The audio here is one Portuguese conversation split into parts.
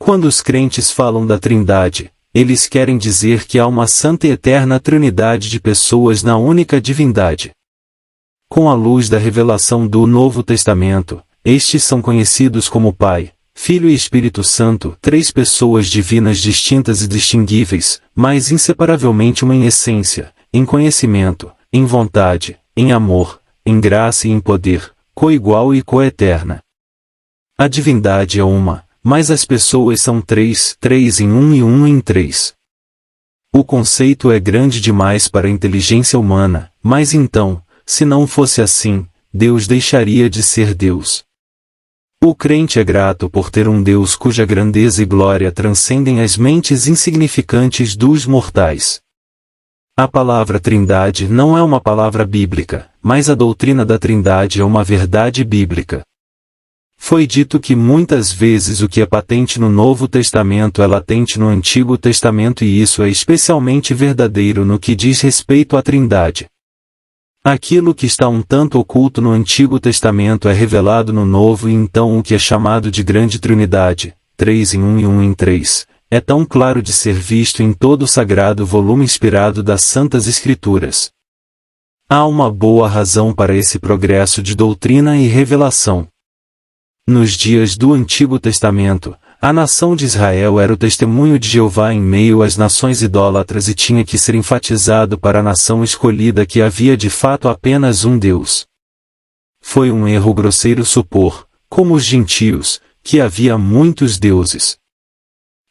Quando os crentes falam da Trindade, eles querem dizer que há uma santa e eterna trinidade de pessoas na única divindade. Com a luz da revelação do Novo Testamento, estes são conhecidos como Pai, Filho e Espírito Santo, três pessoas divinas distintas e distinguíveis, mas inseparavelmente uma em essência, em conhecimento, em vontade, em amor, em graça e em poder, coigual e coeterna. A divindade é uma, mas as pessoas são três em um e um em três. O conceito é grande demais para a inteligência humana, mas então, se não fosse assim, Deus deixaria de ser Deus. O crente é grato por ter um Deus cuja grandeza e glória transcendem as mentes insignificantes dos mortais. A palavra Trindade não é uma palavra bíblica, mas a doutrina da Trindade é uma verdade bíblica. Foi dito que muitas vezes o que é patente no Novo Testamento é latente no Antigo Testamento e isso é especialmente verdadeiro no que diz respeito à Trindade. Aquilo que está um tanto oculto no Antigo Testamento é revelado no Novo e então o que é chamado de Grande Trinidade, 3 em 1 e 1 em 3, é tão claro de ser visto em todo o sagrado volume inspirado das Santas Escrituras. Há uma boa razão para esse progresso de doutrina e revelação. Nos dias do Antigo Testamento, a nação de Israel era o testemunho de Jeová em meio às nações idólatras e tinha que ser enfatizado para a nação escolhida que havia de fato apenas um Deus. Foi um erro grosseiro supor, como os gentios, que havia muitos deuses.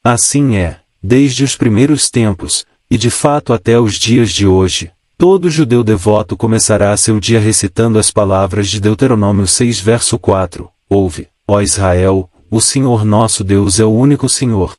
Assim é, desde os primeiros tempos, e de fato até os dias de hoje, todo judeu devoto começará seu dia recitando as palavras de Deuteronômio 6 verso 4, ouve, ó Israel, o Senhor nosso Deus é o único Senhor.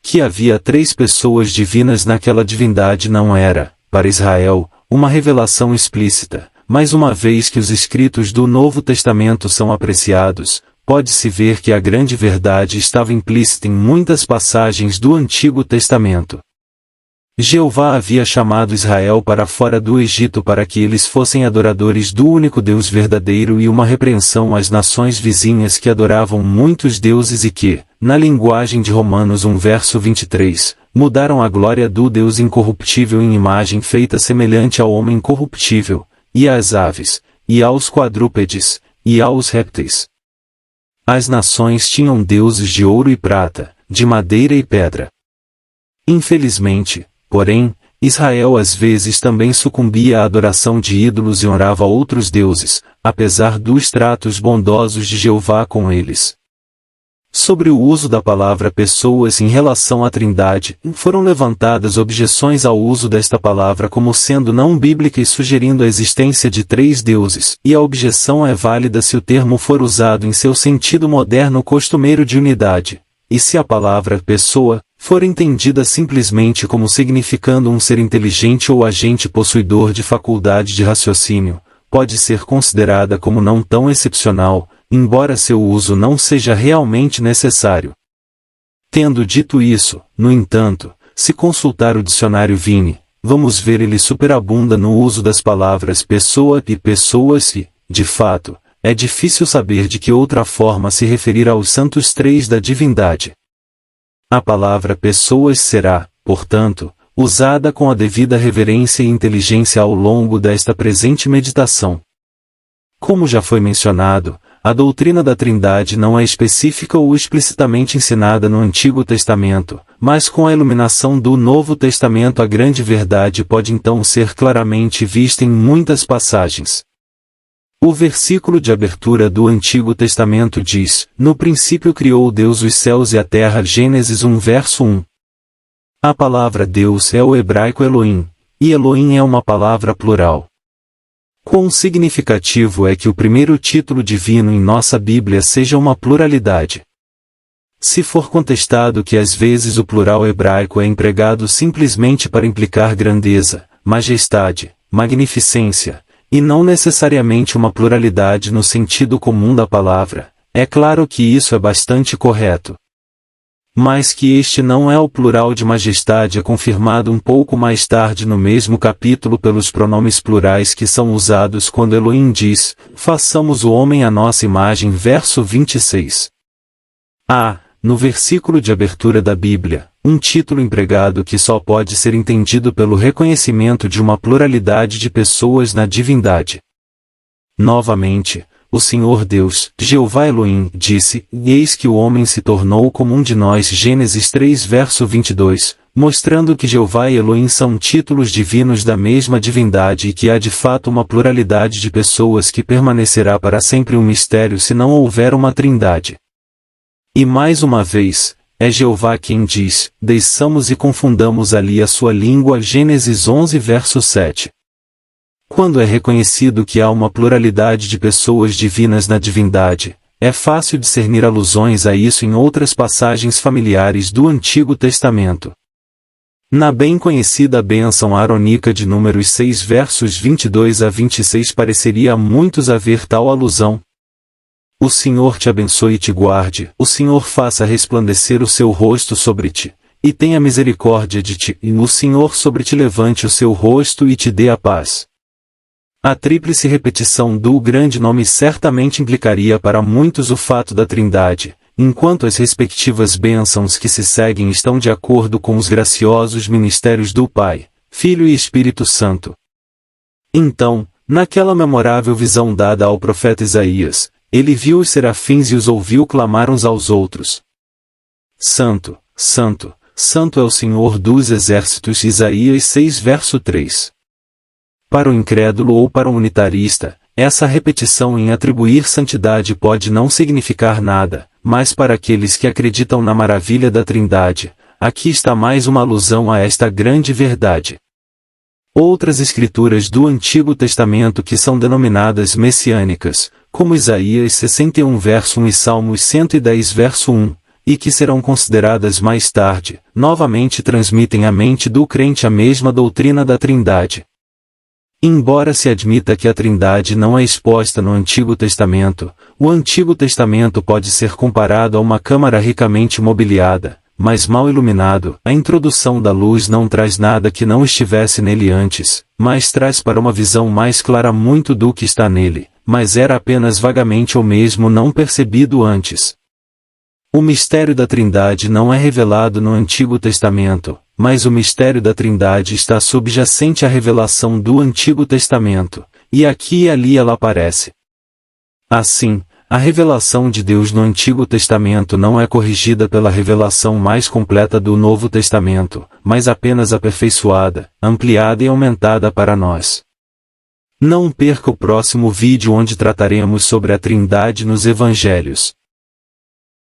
Que havia três pessoas divinas naquela divindade não era, para Israel, uma revelação explícita, mas uma vez que os escritos do Novo Testamento são apreciados, pode-se ver que a grande verdade estava implícita em muitas passagens do Antigo Testamento. Jeová havia chamado Israel para fora do Egito para que eles fossem adoradores do único Deus verdadeiro e uma repreensão às nações vizinhas que adoravam muitos deuses e que, na linguagem de Romanos 1 verso 23, mudaram a glória do Deus incorruptível em imagem feita semelhante ao homem corruptível, e às aves, e aos quadrúpedes, e aos répteis. As nações tinham deuses de ouro e prata, de madeira e pedra. Infelizmente, porém, Israel às vezes também sucumbia à adoração de ídolos e honrava outros deuses, apesar dos tratos bondosos de Jeová com eles. Sobre o uso da palavra pessoas em relação à Trindade, foram levantadas objeções ao uso desta palavra como sendo não bíblica e sugerindo a existência de três deuses, e a objeção é válida se o termo for usado em seu sentido moderno costumeiro de unidade, e se a palavra pessoa for entendida simplesmente como significando um ser inteligente ou agente possuidor de faculdade de raciocínio, pode ser considerada como não tão excepcional, embora seu uso não seja realmente necessário. Tendo dito isso, no entanto, se consultar o dicionário Vini, vamos ver ele superabunda no uso das palavras pessoa e pessoas e, de fato, é difícil saber de que outra forma se referir aos santos três da divindade. A palavra pessoas será, portanto, usada com a devida reverência e inteligência ao longo desta presente meditação. Como já foi mencionado, a doutrina da Trindade não é específica ou explicitamente ensinada no Antigo Testamento, mas com a iluminação do Novo Testamento a grande verdade pode então ser claramente vista em muitas passagens. O versículo de abertura do Antigo Testamento diz, no princípio criou Deus os céus e a terra, Gênesis 1 verso 1. A palavra Deus é o hebraico Elohim, e Elohim é uma palavra plural. Quão significativo é que o primeiro título divino em nossa Bíblia seja uma pluralidade. Se for contestado que às vezes o plural hebraico é empregado simplesmente para implicar grandeza, majestade, magnificência, e não necessariamente uma pluralidade no sentido comum da palavra, é claro que isso é bastante correto. Mas que este não é o plural de majestade é confirmado um pouco mais tarde no mesmo capítulo pelos pronomes plurais que são usados quando Elohim diz, façamos o homem à nossa imagem verso 26. no versículo de abertura da Bíblia, um título empregado que só pode ser entendido pelo reconhecimento de uma pluralidade de pessoas na divindade. Novamente, o Senhor Deus, Jeová Elohim, disse: Eis que o homem se tornou como um de nós. Gênesis 3 verso 22, mostrando que Jeová e Elohim são títulos divinos da mesma divindade e que há de fato uma pluralidade de pessoas que permanecerá para sempre um mistério se não houver uma trindade. E mais uma vez, é Jeová quem diz: desçamos e confundamos ali a sua língua. Gênesis 11 verso 7. Quando é reconhecido que há uma pluralidade de pessoas divinas na divindade, é fácil discernir alusões a isso em outras passagens familiares do Antigo Testamento. Na bem conhecida bênção arônica de Números 6 versos 22 a 26 pareceria a muitos haver tal alusão. O Senhor te abençoe e te guarde, o Senhor faça resplandecer o seu rosto sobre ti, e tenha misericórdia de ti, e o Senhor sobre ti levante o seu rosto e te dê a paz. A tríplice repetição do grande nome certamente implicaria para muitos o fato da Trindade, enquanto as respectivas bênçãos que se seguem estão de acordo com os graciosos ministérios do Pai, Filho e Espírito Santo. Então, naquela memorável visão dada ao profeta Isaías, ele viu os serafins e os ouviu clamar uns aos outros: Santo, Santo, Santo é o Senhor dos Exércitos. Isaías 6 verso 3. Para o incrédulo ou para o unitarista, essa repetição em atribuir santidade pode não significar nada, mas para aqueles que acreditam na maravilha da Trindade, aqui está mais uma alusão a esta grande verdade. Outras escrituras do Antigo Testamento que são denominadas messiânicas, como Isaías 61 verso 1 e Salmos 110 verso 1, e que serão consideradas mais tarde, novamente transmitem à mente do crente a mesma doutrina da Trindade. Embora se admita que a Trindade não é exposta no Antigo Testamento, o Antigo Testamento pode ser comparado a uma câmara ricamente mobiliada, mas mal iluminado. A introdução da luz não traz nada que não estivesse nele antes, mas traz para uma visão mais clara muito do que está nele, mas era apenas vagamente ou mesmo não percebido antes. O mistério da Trindade não é revelado no Antigo Testamento, mas o mistério da Trindade está subjacente à revelação do Antigo Testamento, e aqui e ali ela aparece. Assim, a revelação de Deus no Antigo Testamento não é corrigida pela revelação mais completa do Novo Testamento, mas apenas aperfeiçoada, ampliada e aumentada para nós. Não perca o próximo vídeo onde trataremos sobre a Trindade nos Evangelhos.